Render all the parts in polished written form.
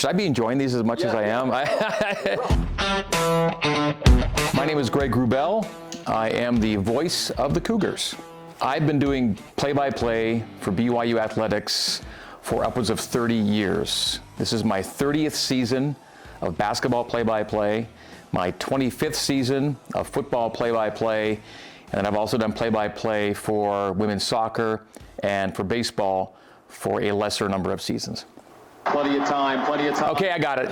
Should I be enjoying these as much as I am? My name is Wrubell. I am the voice of the Cougars. I've been doing play-by-play for BYU athletics for upwards of 30 years. This is my 30th season of basketball play-by-play, my 25th season of football play-by-play, and then I've also done play-by-play for women's soccer and for baseball for a lesser number of seasons. Plenty of time. Okay, I got it.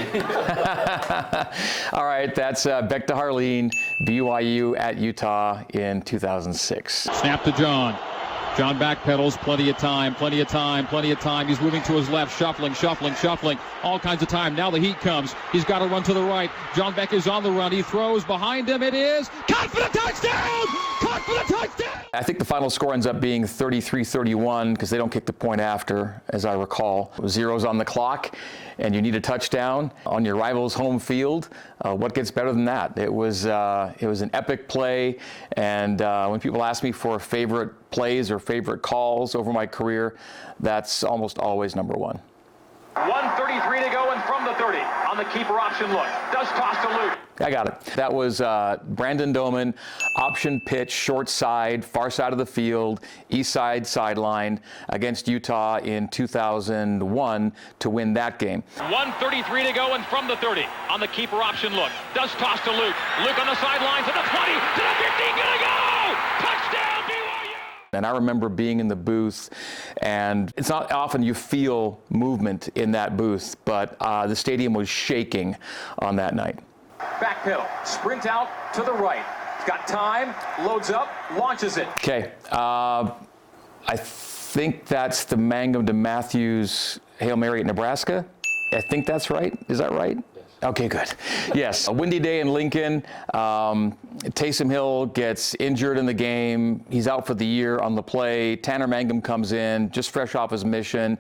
All right, that's Beck to Harline, BYU at Utah in 2006. Snap to John. John backpedals, plenty of time. He's moving to his left, shuffling. All kinds of time. Now the heat comes. He's got to run to the right. John Beck is on the run. He throws behind him. It is caught for the touchdown! I think the final score ends up being 33-31 because they don't kick the point after, as I recall. Zeros on the clock, and you need a touchdown on your rival's home field. What gets better than that? It was an epic play, and when people ask me for favorite plays or favorite calls over my career, that's almost always number one. 1:33 to go, and from the 30 on the keeper option look. Does toss to Luke. I got it. That was Brandon Doman, option pitch, short side, far side of the field, east side sideline against Utah in 2001 to win that game. 1:33 to go, and from the 30 on the keeper option look. Does toss to Luke. Luke on the sideline to the 20, to the 15, gonna go! Touchdown, BYU! And I remember being in the booth, and it's not often you feel movement in that booth, but the stadium was shaking on that night. Back pedal, sprint out to the right. Got time, loads up, launches it. Okay, I think that's the Mangum to Matthews Hail Mary at Nebraska. I think that's right. Is that right? Okay, good. Yes, a windy day in Lincoln. Taysom Hill gets injured in the game. He's out for the year on the play. Tanner Mangum comes in, just fresh off his mission,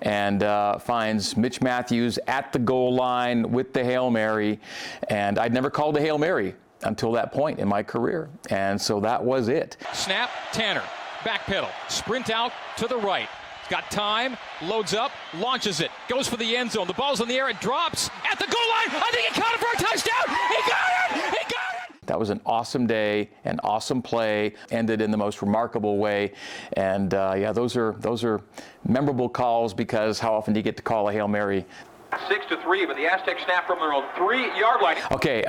and finds Mitch Matthews at the goal line with the Hail Mary. And I'd never called a Hail Mary until that point in my career. And so that was it. Snap, Tanner, back pedal, sprint out to the right. Got time, loads up, launches it, goes for the end zone. The ball's in the air, it drops at the goal line. I think he caught it for a touchdown. He got it! That was an awesome day, an awesome play, ended in the most remarkable way. And yeah, those are memorable calls because how often do you get to call a Hail Mary? 6-3, but the Aztecs snap from their own 3-yard line. Okay,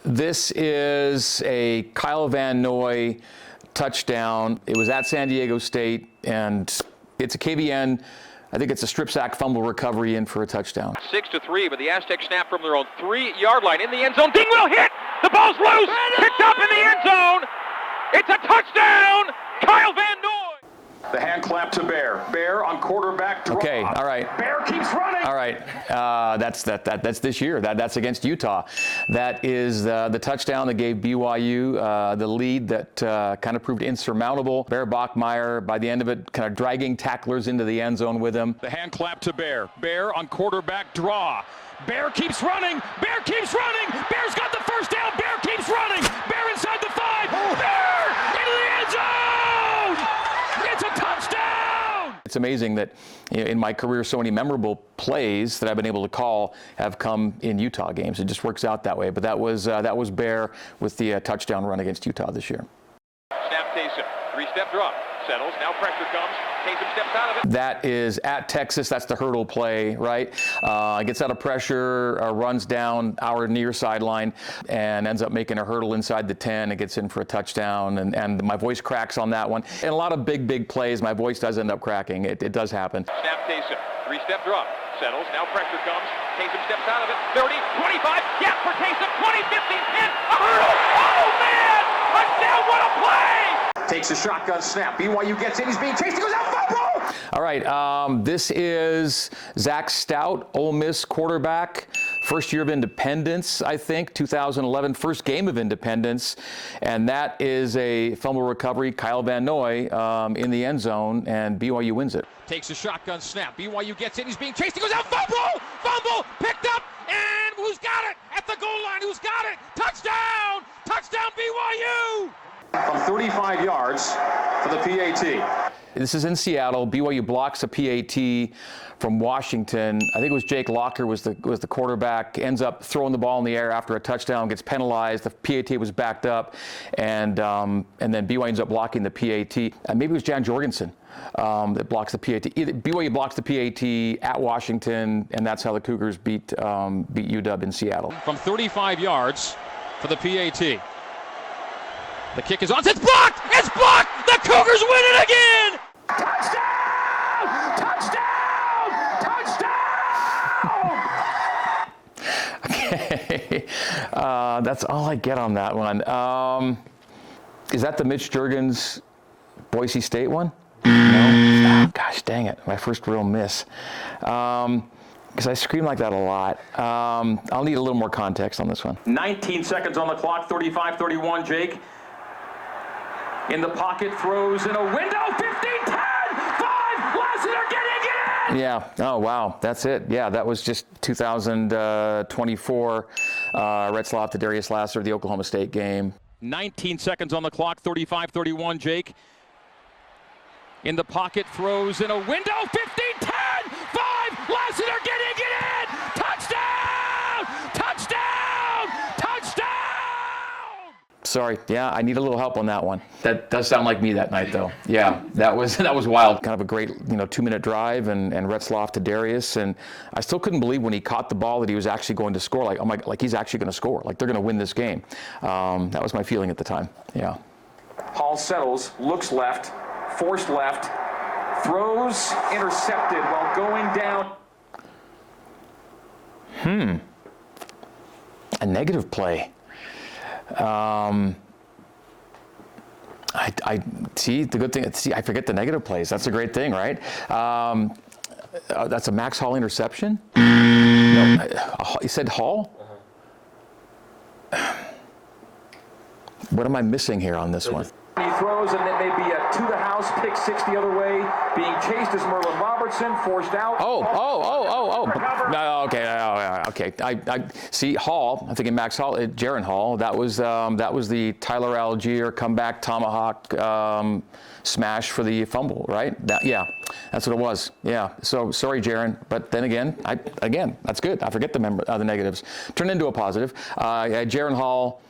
this is a Kyle Van Noy touchdown. It was at San Diego State, and it's a KVN. I think it's a strip sack fumble recovery in for a touchdown. 6-3, but the Aztecs snap from their own 3-yard line in the end zone. Dingwell hit! The ball's loose! Picked up in the end zone! It's a touchdown! Kyle Van Noy! The hand clap to Bear. Bear on quarterback draw. Okay, all right. Bear keeps running. All right, that's this year. That's against Utah. That is the touchdown that gave BYU the lead that kind of proved insurmountable. Bear Bachmeier, by the end of it, kind of dragging tacklers into the end zone with him. The hand clap to Bear. Bear on quarterback draw. Bear keeps running. Bear's got the first down. Bear keeps running. Bear inside the 5. Bear into the end zone. It's a touchdown. It's amazing that in my career, so many memorable plays that I've been able to call have come in Utah games. It just works out that way. But that was Bear with the touchdown run against Utah this year. Snap Taysom. 3-step drop. Settles. Now pressure comes. Taysom steps out of it. That is at Texas. That's the hurdle play, right? Gets out of pressure, runs down our near sideline, and ends up making a hurdle inside the 10. It gets in for a touchdown, and my voice cracks on that one. And a lot of big plays, my voice does end up cracking. It does happen. Snap Taysom. 3-step drop. Settles. Now pressure comes. Taysom steps out of it. 30, 25. Yeah, for Taysom. 20, 15, 10. A hurdle. Oh, man! Touchdown. What a play! Takes a shotgun snap. BYU gets in. He's being chased. He goes out. Fumble! All right. This is Zach Stout, Ole Miss quarterback. First year of independence, I think, 2011. First game of independence. And that is a fumble recovery. Kyle Van Noy in the end zone, and BYU wins it. Takes a shotgun snap. BYU gets in. He's being chased. He goes out. Fumble! Fumble! Picked up. And who's got it? At the goal line. Who's got it? Touchdown! Touchdown BYU! From 35 yards for the PAT. This is in Seattle. BYU blocks a PAT from Washington. I think it was Jake Locker was the quarterback. Ends up throwing the ball in the air after a touchdown, gets penalized. The PAT was backed up, and then BYU ends up blocking the PAT. Maybe it was Jan Jorgensen that blocks the PAT. BYU blocks the PAT at Washington, and that's how the Cougars beat UW in Seattle. From 35 yards for the PAT. The kick is on. It's blocked! It's blocked! The Cougars win it again! Touchdown! Touchdown! Touchdown! Okay. That's all I get on that one. Is that the Mitch Juergens Boise State one? No? Oh, gosh, dang it. My first real miss. Because I scream like that a lot. I'll need a little more context on this one. 19 seconds on the clock, 35-31, Jake. In the pocket, throws in a window, 15, 10, 5, Lassiter, get in! Yeah, oh wow, that's it. Yeah, that was just 2024, Retzlaff to Darius Lassiter, the Oklahoma State game. 19 seconds on the clock, 35-31, Jake. In the pocket, throws in a window, 15, 10, 5, Lassiter, get in! Touchdown! Touchdown! Touchdown! Sorry, yeah, I need a little help on that one. That does sound like me that night, though. Yeah, that was wild. Kind of a great, 2-minute drive, and Retzlaff to Darius, and I still couldn't believe when he caught the ball that he was actually going to score. Like he's actually going to score. Like they're going to win this game. That was my feeling at the time. Yeah. Hall settles, looks left, forced left, throws, intercepted while going down. A negative play. I see the good thing. See, I forget the negative plays. That's a great thing, right? That's a Max Hall interception. No, you said Hall. What am I missing here on this one? He throws, and it may be a to-the-house pick six the other way. Being chased is Merlin Robertson, forced out. Oh. No, okay. I see Hall. I'm thinking Max Hall, Jaron Hall. That was the Tyler Allgeier comeback tomahawk smash for the fumble, right? That's what it was. Yeah. So sorry, Jaron, but then again, that's good. I forget the negatives. Turn into a positive. Jaron Hall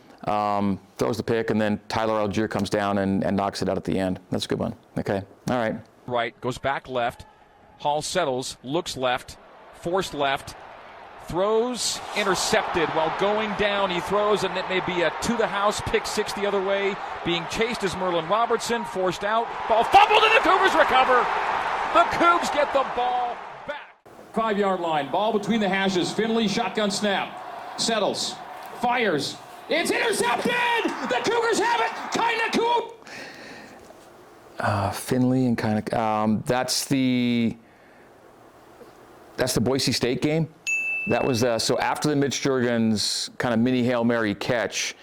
throws the pick, and then Tyler Allgeier comes down and knocks it out at the end. That's a good one. Okay. All right. Right, goes back left. Hall settles, looks left, forced left, throws, intercepted while going down. He throws, and it may be a to-the-house pick six the other way. Being chased is Merlin Robertson, forced out. Ball fumbled, and the Cougars recover. The Cougs get the ball back. 5-yard line, ball between the hashes. Finley, shotgun snap. Settles, fires. It's intercepted! The Cougars have it! Nacua! Finley and that's the Boise State game. That was so after the Mitch Juergens kind of mini Hail Mary catch,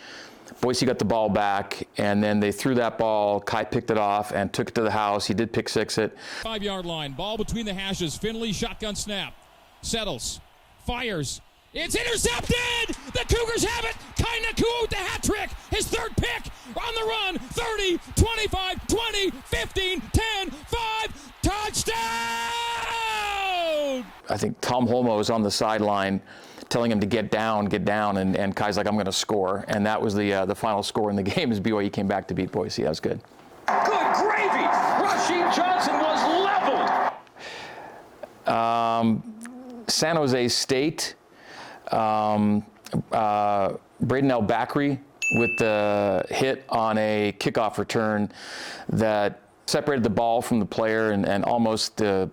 Boise got the ball back, and then they threw that ball. Kai picked it off and took it to the house. He did pick six it. 5-yard line, ball between the hashes. Finley, shotgun snap. Settles, fires. It's intercepted! The Cougars have it! Nacua with the hat trick! His third pick on the run! 30, 25, 20, 15, 10, 5, touchdown! I think Tom Holmoe was on the sideline telling him to get down, and Kai's like, I'm going to score. And that was the final score in the game as BYU came back to beat Boise. That was good. Good gravy! Rashid Johnson was leveled! San Jose State. Braden El-Bakri with the hit on a kickoff return that separated the ball from the player and almost the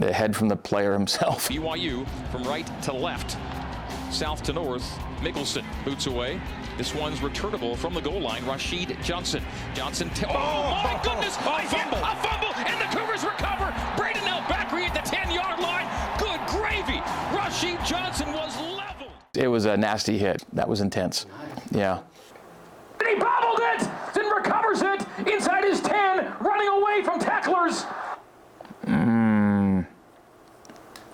head from the player himself. BYU from right to left, south to north. Mickelson boots away. This one's returnable from the goal line. Rashid Johnson. Oh my goodness! A fumble, and the Cougars recover. Braden El-Bakri at the 10-yard line. Good gravy! Rashid Johnson was leveled. It was a nasty hit. That was intense. Yeah. And he bobbled it! Then recovers it inside his 10, running away from tacklers.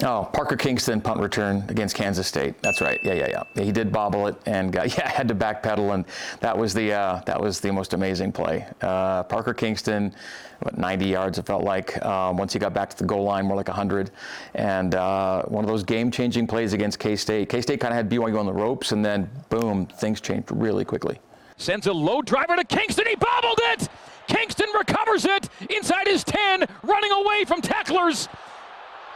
Oh, Parker Kingston punt return against Kansas State. That's right. Yeah. He did bobble it and had to backpedal, and that was the most amazing play. Parker Kingston, 90 yards it felt like. Once he got back to the goal line, more like 100, and one of those game-changing plays against K-State. K-State kind of had BYU on the ropes, and then boom, things changed really quickly. Sends a low driver to Kingston. He bobbled it. Kingston recovers it inside his 10, running away from tacklers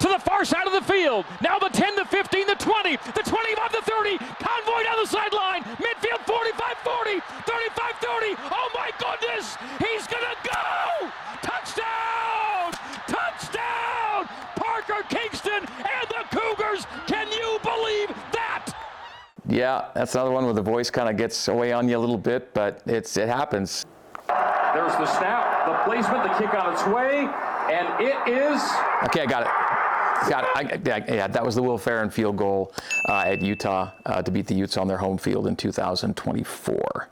to the far side of the field. Now the 10, the 15, the 20, the 25, the 30. Convoy down the sideline. Midfield 45-40, 35-30. Oh my goodness! He's gonna go! Touchdown! Touchdown! Parker Kingston and the Cougars. Can you believe that? Yeah, that's another one where the voice kind of gets away on you a little bit, but it happens. There's the snap, the placement, the kick on its way, and it is. Okay, I got it. Yeah, that was the Will Ferrin field goal at Utah to beat the Utes on their home field in 2024.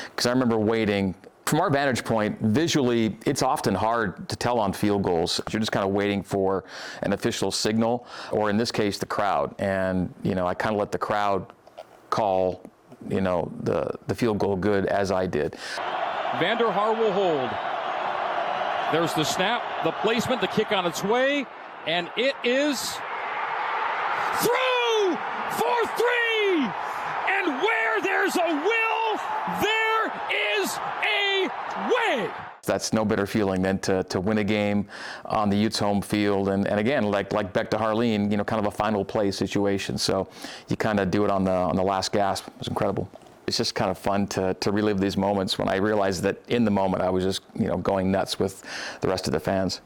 Because I remember waiting. From our vantage point, visually, it's often hard to tell on field goals. You're just kind of waiting for an official signal, or in this case, the crowd. And, I kind of let the crowd call, the field goal good, as I did. Vander Haar will hold. There's the snap, the placement, the kick on its way, and it is through for 3. And where there's a will, there is a way. That's no better feeling than to win a game on the Utes' home field, and again, like Beck to Harline, kind of a final play situation. So you kind of do it on the last gasp. It was incredible. It's just kind of fun to relive these moments when I realized that in the moment I was just going nuts with the rest of the fans.